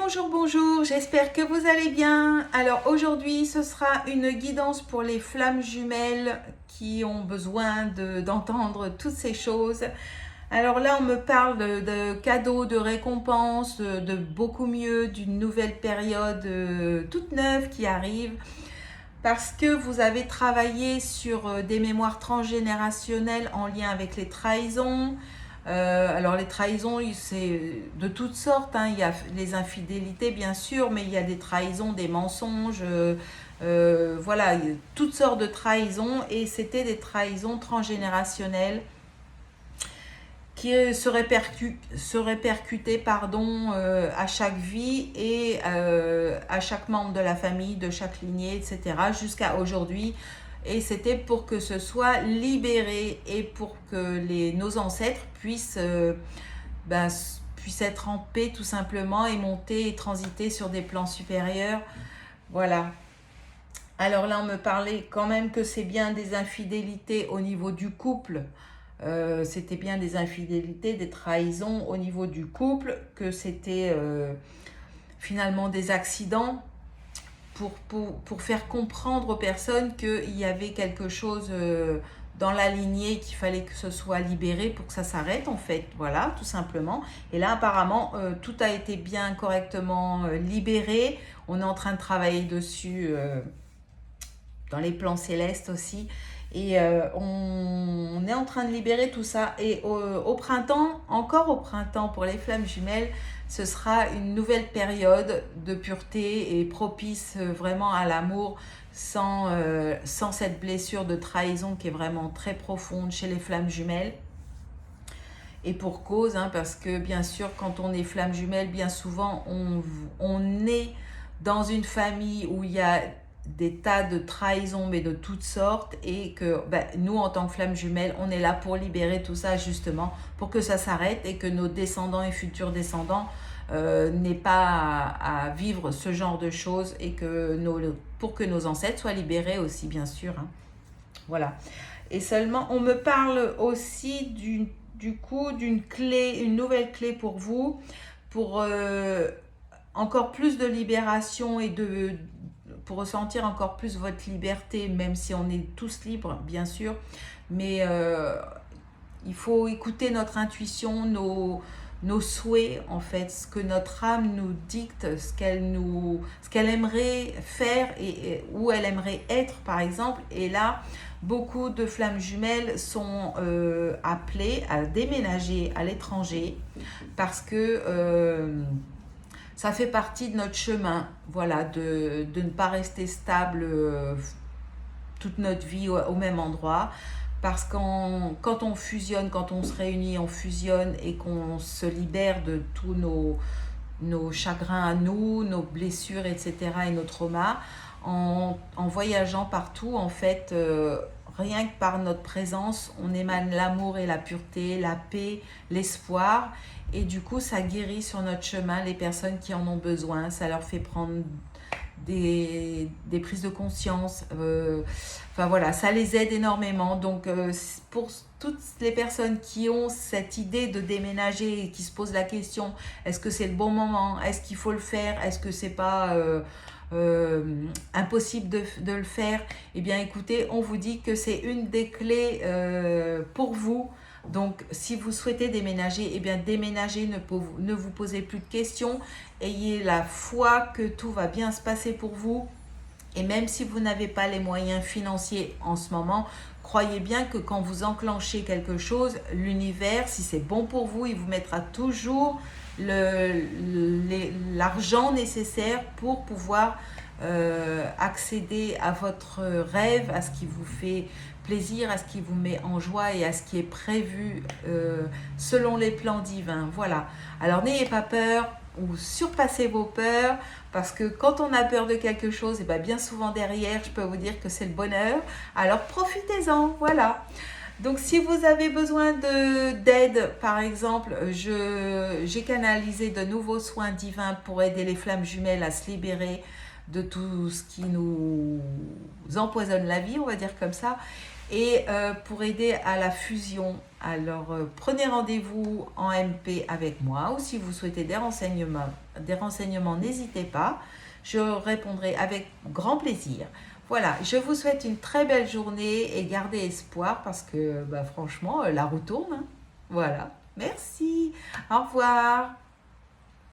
bonjour, bonjour, j'espère que vous allez bien. Alors aujourd'hui, ce sera une guidance pour les flammes jumelles qui ont besoin d'entendre toutes ces choses. Alors là, on me parle de cadeaux, de récompenses, de beaucoup mieux, d'une nouvelle période toute neuve qui arrive. Parce que vous avez travaillé sur des mémoires transgénérationnelles en lien avec les trahisons. Alors les trahisons, c'est de toutes sortes, hein. Il y a les infidélités bien sûr, mais il y a des trahisons, des mensonges, voilà, il y a toutes sortes de trahisons et c'était des trahisons transgénérationnelles qui se répercutaient à chaque vie et à chaque membre de la famille, de chaque lignée, etc. jusqu'à aujourd'hui. Et c'était pour que ce soit libéré et pour que nos ancêtres puissent être en paix tout simplement et monter et transiter sur des plans supérieurs. Voilà. Alors là, on me parlait quand même que c'est bien des infidélités au niveau du couple. C'était bien des infidélités, des trahisons au niveau du couple, que c'était finalement des accidents pour faire comprendre aux personnes qu'il y avait quelque chose dans la lignée qu'il fallait que ce soit libéré pour que ça s'arrête en fait, voilà, tout simplement. Et là apparemment tout a été bien correctement libéré, on est en train de travailler dessus dans les plans célestes aussi. Et on est en train de libérer tout ça. Et au printemps, encore au printemps, pour les flammes jumelles, ce sera une nouvelle période de pureté et propice vraiment à l'amour sans cette blessure de trahison qui est vraiment très profonde chez les flammes jumelles. Et pour cause, hein, parce que bien sûr, quand on est flamme jumelle, bien souvent, on est dans une famille où il y a des tas de trahisons, mais de toutes sortes, et que nous, en tant que flammes jumelles, on est là pour libérer tout ça, justement, pour que ça s'arrête et que nos descendants et futurs descendants n'aient pas à vivre ce genre de choses et pour que nos ancêtres soient libérés aussi, bien sûr. Hein. Voilà. Et seulement, on me parle aussi d'une clé, une nouvelle clé pour vous, pour encore plus de libération et pour ressentir encore plus votre liberté, même si on est tous libres, bien sûr. Mais il faut écouter notre intuition, nos souhaits, en fait, ce que notre âme nous dicte, ce qu'elle aimerait faire et où elle aimerait être, par exemple. Et là, beaucoup de flammes jumelles sont appelées à déménager à l'étranger parce que ça fait partie de notre chemin, voilà, de ne pas rester stable toute notre vie au même endroit. Parce que quand on fusionne, quand on se réunit, on fusionne et qu'on se libère de tous nos chagrins à nous, nos blessures, etc. et nos traumas, en voyageant partout, en fait, rien que par notre présence, on émane l'amour et la pureté, la paix, l'espoir. Et du coup, ça guérit sur notre chemin les personnes qui en ont besoin. Ça leur fait prendre des prises de conscience. Enfin voilà, ça les aide énormément. Donc pour toutes les personnes qui ont cette idée de déménager et qui se posent la question, est-ce que c'est le bon moment? Est-ce qu'il faut le faire? Est-ce que c'est pas impossible de le faire? Eh bien écoutez, on vous dit que c'est une des clés pour vous. Donc, si vous souhaitez déménager, eh bien déménagez, ne vous posez plus de questions. Ayez la foi que tout va bien se passer pour vous. Et même si vous n'avez pas les moyens financiers en ce moment, croyez bien que quand vous enclenchez quelque chose, l'univers, si c'est bon pour vous, il vous mettra toujours l'argent nécessaire pour pouvoir accéder à votre rêve, à ce qui vous fait plaisir, à ce qui vous met en joie et à ce qui est prévu selon les plans divins. Voilà. Alors n'ayez pas peur ou surpassez vos peurs parce que quand on a peur de quelque chose, et bien souvent derrière, je peux vous dire que c'est le bonheur. Alors profitez-en. Voilà. Donc si vous avez besoin d'aide, par exemple, j'ai canalisé de nouveaux soins divins pour aider les flammes jumelles à se libérer de tout ce qui nous empoisonne la vie, on va dire comme ça, et pour aider à la fusion. Alors prenez rendez-vous en MP avec moi ou si vous souhaitez des renseignements des renseignements, n'hésitez pas. Je répondrai avec grand plaisir. Voilà, je vous souhaite une très belle journée et gardez espoir parce que franchement, la roue tourne, hein. Voilà, merci, au revoir.